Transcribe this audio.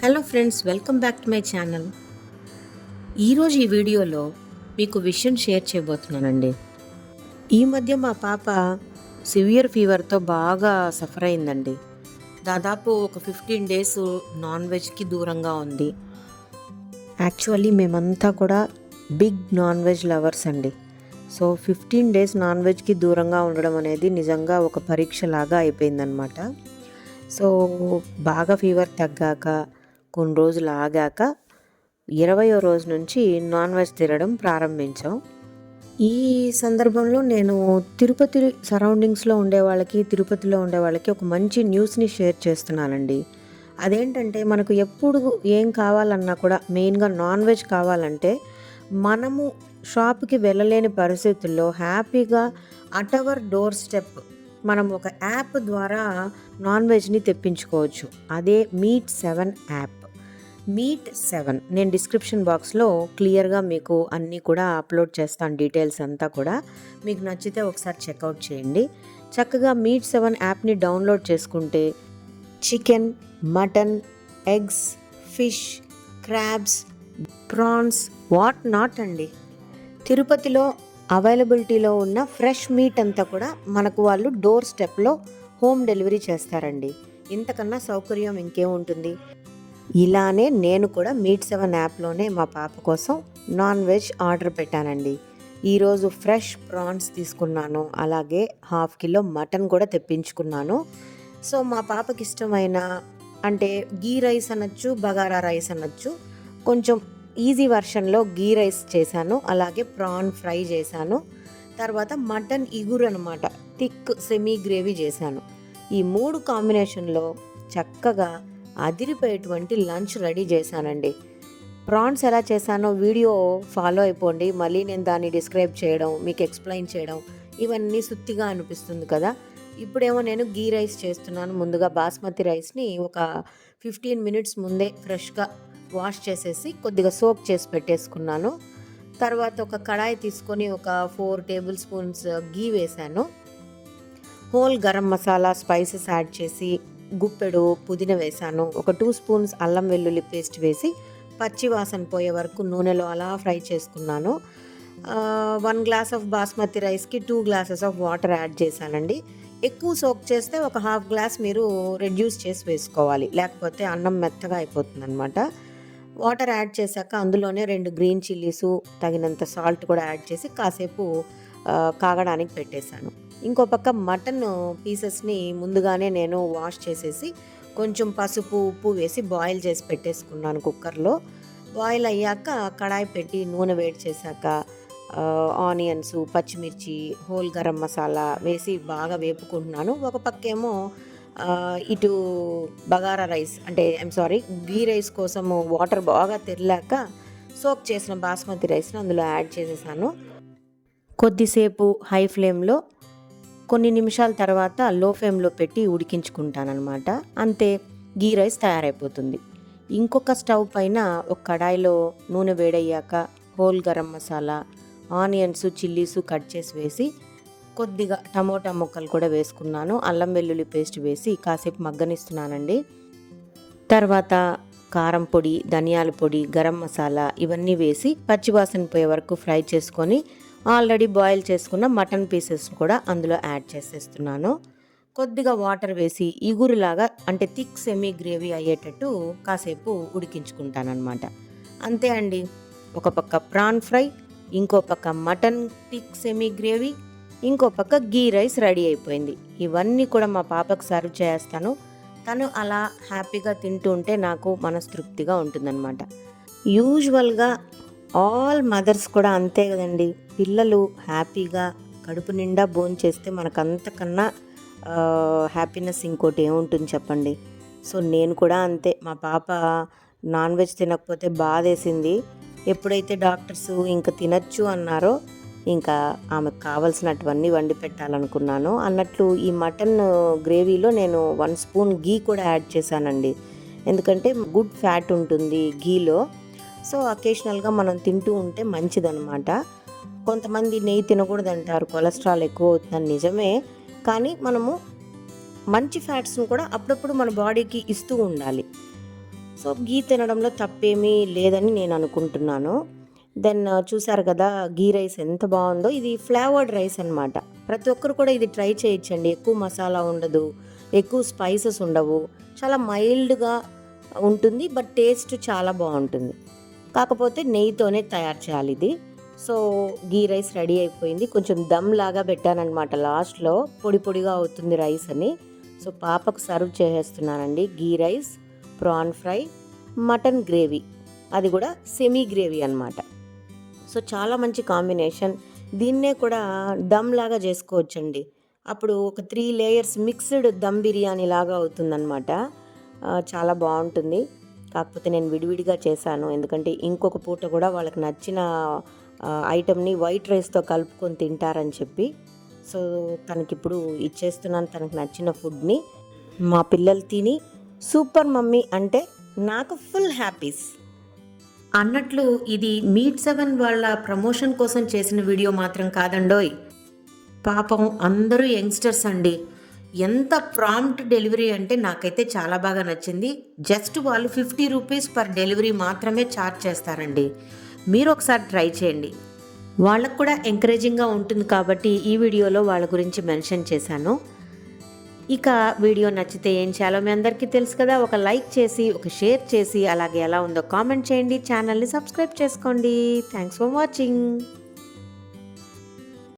Hello friends, welcome back to my channel. ఈరోజు ఈ వీడియోలో మీకు విషయం షేర్ చేయబోతున్నానండి. ఈ మధ్య మా పాప సివియర్ ఫీవర్తో బాగా సఫర్ అయిందండి. దాదాపు ఒక 15 డేస్ నాన్ వెజ్కి దూరంగా ఉంది. యాక్చువల్లీ మేమంతా కూడా బిగ్ నాన్ వెజ్ లవర్స్ అండి. సో 15 డేస్ నాన్ వెజ్కి దూరంగా ఉండడం అనేది నిజంగా ఒక పరీక్ష లాగా అయిపోయిందనమాట. సో బాగా ఫీవర్ తగ్గాక కొన్ని రోజులు ఆగాక 20వ రోజు నుంచి నాన్ వెజ్ తినడం ప్రారంభించాం. ఈ సందర్భంలో నేను తిరుపతి సరౌండింగ్స్లో ఉండే వాళ్ళకి, తిరుపతిలో ఉండే వాళ్ళకి ఒక మంచి న్యూస్ని షేర్ చేస్తున్నానండి. అదేంటంటే, మనకు ఎప్పుడు ఏం కావాలన్నా కూడా మెయిన్గా నాన్ వెజ్ కావాలంటే మనము షాప్కి వెళ్ళలేని పరిస్థితుల్లో హ్యాపీగా అట్ అవర్ డోర్ స్టెప్ మనం ఒక యాప్ ద్వారా నాన్ వెజ్ని తెప్పించుకోవచ్చు. అదే మీట్7 యాప్. మీట్7 నేను డిస్క్రిప్షన్ బాక్స్లో క్లియర్గా మీకు అన్నీ కూడా అప్లోడ్ చేస్తాను, డీటెయిల్స్ అంతా కూడా. మీకు నచ్చితే ఒకసారి చెక్అవుట్ చేయండి. చక్కగా మీట్7 యాప్ని డౌన్లోడ్ చేసుకుంటే chicken, mutton, eggs, fish, crabs, prawns, what not అండి, తిరుపతిలో అవైలబిలిటీలో ఉన్న ఫ్రెష్ మీట్ అంతా కూడా మనకు వాళ్ళు డోర్ స్టెప్లో హోమ్ డెలివరీ చేస్తారండి. ఇంతకన్నా సౌకర్యం ఇంకేముంటుంది. ఇలానే నేను కూడా మీట్7 యాప్లోనే మా పాప కోసం నాన్ వెజ్ ఆర్డర్ పెట్టానండి. ఈరోజు ఫ్రెష్ ప్రాన్స్ తీసుకున్నాను, అలాగే ½ కిలో మటన్ కూడా తెప్పించుకున్నాను. సో మా పాపకి ఇష్టమైన, అంటే గీ రైస్ అనొచ్చు, బగారా రైస్ అనొచ్చు, కొంచెం ఈజీ వర్షన్లో గీ రైస్ చేశాను, అలాగే ప్రాన్ ఫ్రై చేశాను. తర్వాత మటన్ ఇగురు అనమాట, థిక్ సెమీ గ్రేవీ చేశాను. ఈ 3 కాంబినేషన్లో చక్కగా అదిరిపోయేటువంటి లంచ్ రెడీ చేశానండి. ప్రాన్స్ ఎలా చేశానో వీడియో ఫాలో అయిపోండి. మళ్ళీ నేను దాన్ని డిస్క్రైబ్ చేయడం, మీకు ఎక్స్ప్లెయిన్ చేయడం ఇవన్నీ సుత్తిగా అనిపిస్తుంది కదా. ఇప్పుడేమో నేను గీ రైస్ చేస్తున్నాను. ముందుగా బాస్మతి రైస్ని ఒక 15 మినిట్స్ ముందే ఫ్రెష్గా వాష్ చేసేసి కొద్దిగా సోక్ చేసి పెట్టేసుకున్నాను. తర్వాత ఒక కడాయి తీసుకొని ఒక 4 టేబుల్ స్పూన్స్ గీ వేశాను. Whole garam masala spices add చేసి గుప్పెడు పుదీనా వేశాను. ఒక 2 స్పూన్స్ అల్లం వెల్లుల్లి పేస్ట్ వేసి పచ్చి వాసన పోయే వరకు నూనెలో అలా ఫ్రై చేసుకున్నాను. 1 గ్లాస్ ఆఫ్ బాస్మతి రైస్కి 2 గ్లాసెస్ ఆఫ్ వాటర్ యాడ్ చేశానండి. ఎక్కువ సోక్ చేస్తే ఒక ½ గ్లాస్ మీరు రెడ్యూస్ చేసి వేసుకోవాలి, లేకపోతే అన్నం మెత్తగా అయిపోతుంది అనమాట. వాటర్ యాడ్ చేశాక అందులోనే 2 గ్రీన్ చిల్లీసు, తగినంత సాల్ట్ కూడా యాడ్ చేసి కాసేపు కాగడానికి పెట్టేశాను. ఇంకో పక్క మటన్ పీసెస్ని ముందుగానే నేను వాష్ చేసేసి కొంచెం పసుపు, ఉప్పు వేసి బాయిల్ చేసి పెట్టేసుకున్నాను కుక్కర్లో. బాయిల్ అయ్యాక కడాయి పెట్టి నూనె వేడి చేశాక ఆనియన్స్, పచ్చిమిర్చి, హోల్ గరం మసాలా వేసి బాగా వేపుకుంటున్నాను. ఒక పక్కేమో ఇటు బగారా రైస్, అంటే గీ రైస్ కోసము వాటర్ బాగా తెరలాక సోక్ చేసిన బాస్మతి రైస్ని అందులో యాడ్ చేసేసాను. కొద్దిసేపు హై ఫ్లేమ్లో, కొన్ని నిమిషాల తర్వాత లో ఫ్లేమ్లో పెట్టి ఉడికించుకుంటానమాట. అంతే, గీ రైస్ తయారైపోతుంది. ఇంకొక స్టవ్ పైన ఒక కడాయిలో నూనె వేడయ్యాక whole garam masala, onions, chillies cut చేసి వేసి కొద్దిగా టమోటా ముక్కలు కూడా వేసుకున్నాను. అల్లం వెల్లుల్లి పేస్ట్ వేసి కాసేపు మగ్గనిస్తున్నానండి. తర్వాత కారం పొడి, ధనియాల పొడి, గరం మసాలా ఇవన్నీ వేసి పచ్చివాసన పోయే వరకు ఫ్రై చేసుకొని ఆల్రెడీ బాయిల్ చేసుకున్న మటన్ పీసెస్ కూడా అందులో యాడ్ చేసేస్తున్నాను. కొద్దిగా వాటర్ వేసి ఇగురులాగా, అంటే థిక్ సెమీ గ్రేవీ అయ్యేటట్టు కాసేపు ఉడికించుకుంటానమాట. అంతే అండి, ఒక పక్క ప్రాన్ ఫ్రై, ఇంకో పక్క మటన్ థిక్ సెమీ గ్రేవీ, ఇంకో పక్క గీ రైస్ రెడీ అయిపోయింది. ఇవన్నీ కూడా మా పాపకు సర్వ్ చేస్తాను. తను అలా హ్యాపీగా తింటూ ఉంటే నాకు మనస్తృప్తిగా ఉంటుందన్నమాట. యూజువల్గా ఆల్ మదర్స్ కూడా అంతే కదండి. పిల్లలు హ్యాపీగా కడుపు నిండా భోంచేస్తే మనకు అంతకన్నా హ్యాపీనెస్ ఇంకోటి ఏముంటుంది చెప్పండి. సో నేను కూడా అంతే. మా పాప నాన్ వెజ్ తినకపోతే బాధేసింది. ఎప్పుడైతే డాక్టర్స్ ఇంకా తినచ్చు అన్నారో ఇంకా ఆమెకు కావాల్సినటువన్నీ వండి పెట్టాలనుకున్నాను. అన్నట్లు ఈ మటన్ గ్రేవీలో నేను 1 స్పూన్ గీ కూడా యాడ్ చేశానండి. ఎందుకంటే గుడ్ ఫ్యాట్ ఉంటుంది గీలో. సో అకేషనల్గా మనం తింటూ ఉంటే మంచిదన్నమాట. కొంతమంది నెయ్యి తినకూడదు అంటారు, కొలెస్ట్రాల్ ఎక్కువ అవుతుందని. నిజమే, కానీ మనము మంచి ఫ్యాట్స్ను కూడా అప్పుడప్పుడు మన బాడీకి ఇస్తూ ఉండాలి. సో గీ తినడంలో తప్పేమీ లేదని నేను అనుకుంటున్నాను. దెన్ చూసారు కదా గీ రైస్ ఎంత బాగుందో. ఇది ఫ్లేవర్డ్ రైస్ అనమాట. ప్రతి ఒక్కరు కూడా ఇది ట్రై చేయొచ్చండి. ఎక్కువ మసాలా ఉండదు, ఎక్కువ స్పైసెస్ ఉండవు, చాలా మైల్డ్గా ఉంటుంది. బట్ టేస్ట్ చాలా బాగుంటుంది. కాకపోతే నెయ్యితోనే తయారు చేయాలి ఇది. సో గీ రైస్ రెడీ అయిపోయింది. కొంచెం దమ్ లాగా పెట్టానమాట లాస్ట్లో, పొడి పొడిగా అవుతుంది రైస్ అని. సో పాపకు సర్వ్ చేసేస్తున్నానండి. Ghee rice, prawn fry, mutton gravy, అది కూడా సెమీ గ్రేవీ అనమాట. సో చాలా మంచి కాంబినేషన్. దీన్నే కూడా దమ్ లాగా చేసుకోవచ్చండి. అప్పుడు ఒక 3 లేయర్స్ మిక్స్డ్ దమ్ బిర్యానీ లాగా అవుతుందన్నమాట. చాలా బాగుంటుంది. కాకపోతే నేను విడివిడిగా చేశాను, ఎందుకంటే ఇంకొక పూట కూడా వాళ్ళకి నచ్చిన ఐటమ్ని వైట్ రైస్తో కలుపుకొని తింటారని చెప్పి. సో తనకిప్పుడు ఇచ్చేస్తున్నాను తనకు నచ్చిన ఫుడ్ని. మా పిల్లలు తిని సూపర్ మమ్మీ అంటే నాకు ఫుల్ హ్యాపీస్. అన్నట్లు ఇది మీట్ 7 వాళ్ళ ప్రమోషన్ కోసం చేసిన వీడియో మాత్రం కాదండోయ్. పాపం అందరూ యంగ్స్టర్స్ అండి. ఎంత ప్రాంప్ట్ డెలివరీ అంటే నాకైతే చాలా బాగా నచ్చింది. జస్ట్ వాళ్ళు 50 రూపీస్ పర్ డెలివరీ మాత్రమే ఛార్జ్ చేస్తారండి. మీరు ఒకసారి ట్రై చేయండి. వాళ్ళకు కూడా ఎంకరేజింగ్గా ఉంటుంది కాబట్టి ఈ వీడియోలో వాళ్ళ గురించి మెన్షన్ చేశాను. ఇక వీడియో నచ్చితే ఏం చేయాలో మీ అందరికీ తెలుసు కదా. ఒక లైక్ చేసి, ఒక షేర్ చేసి, అలాగే ఎలా ఉందో కామెంట్ చేయండి. ఛానల్ని సబ్స్క్రైబ్ చేసుకోండి. Thanks for watching.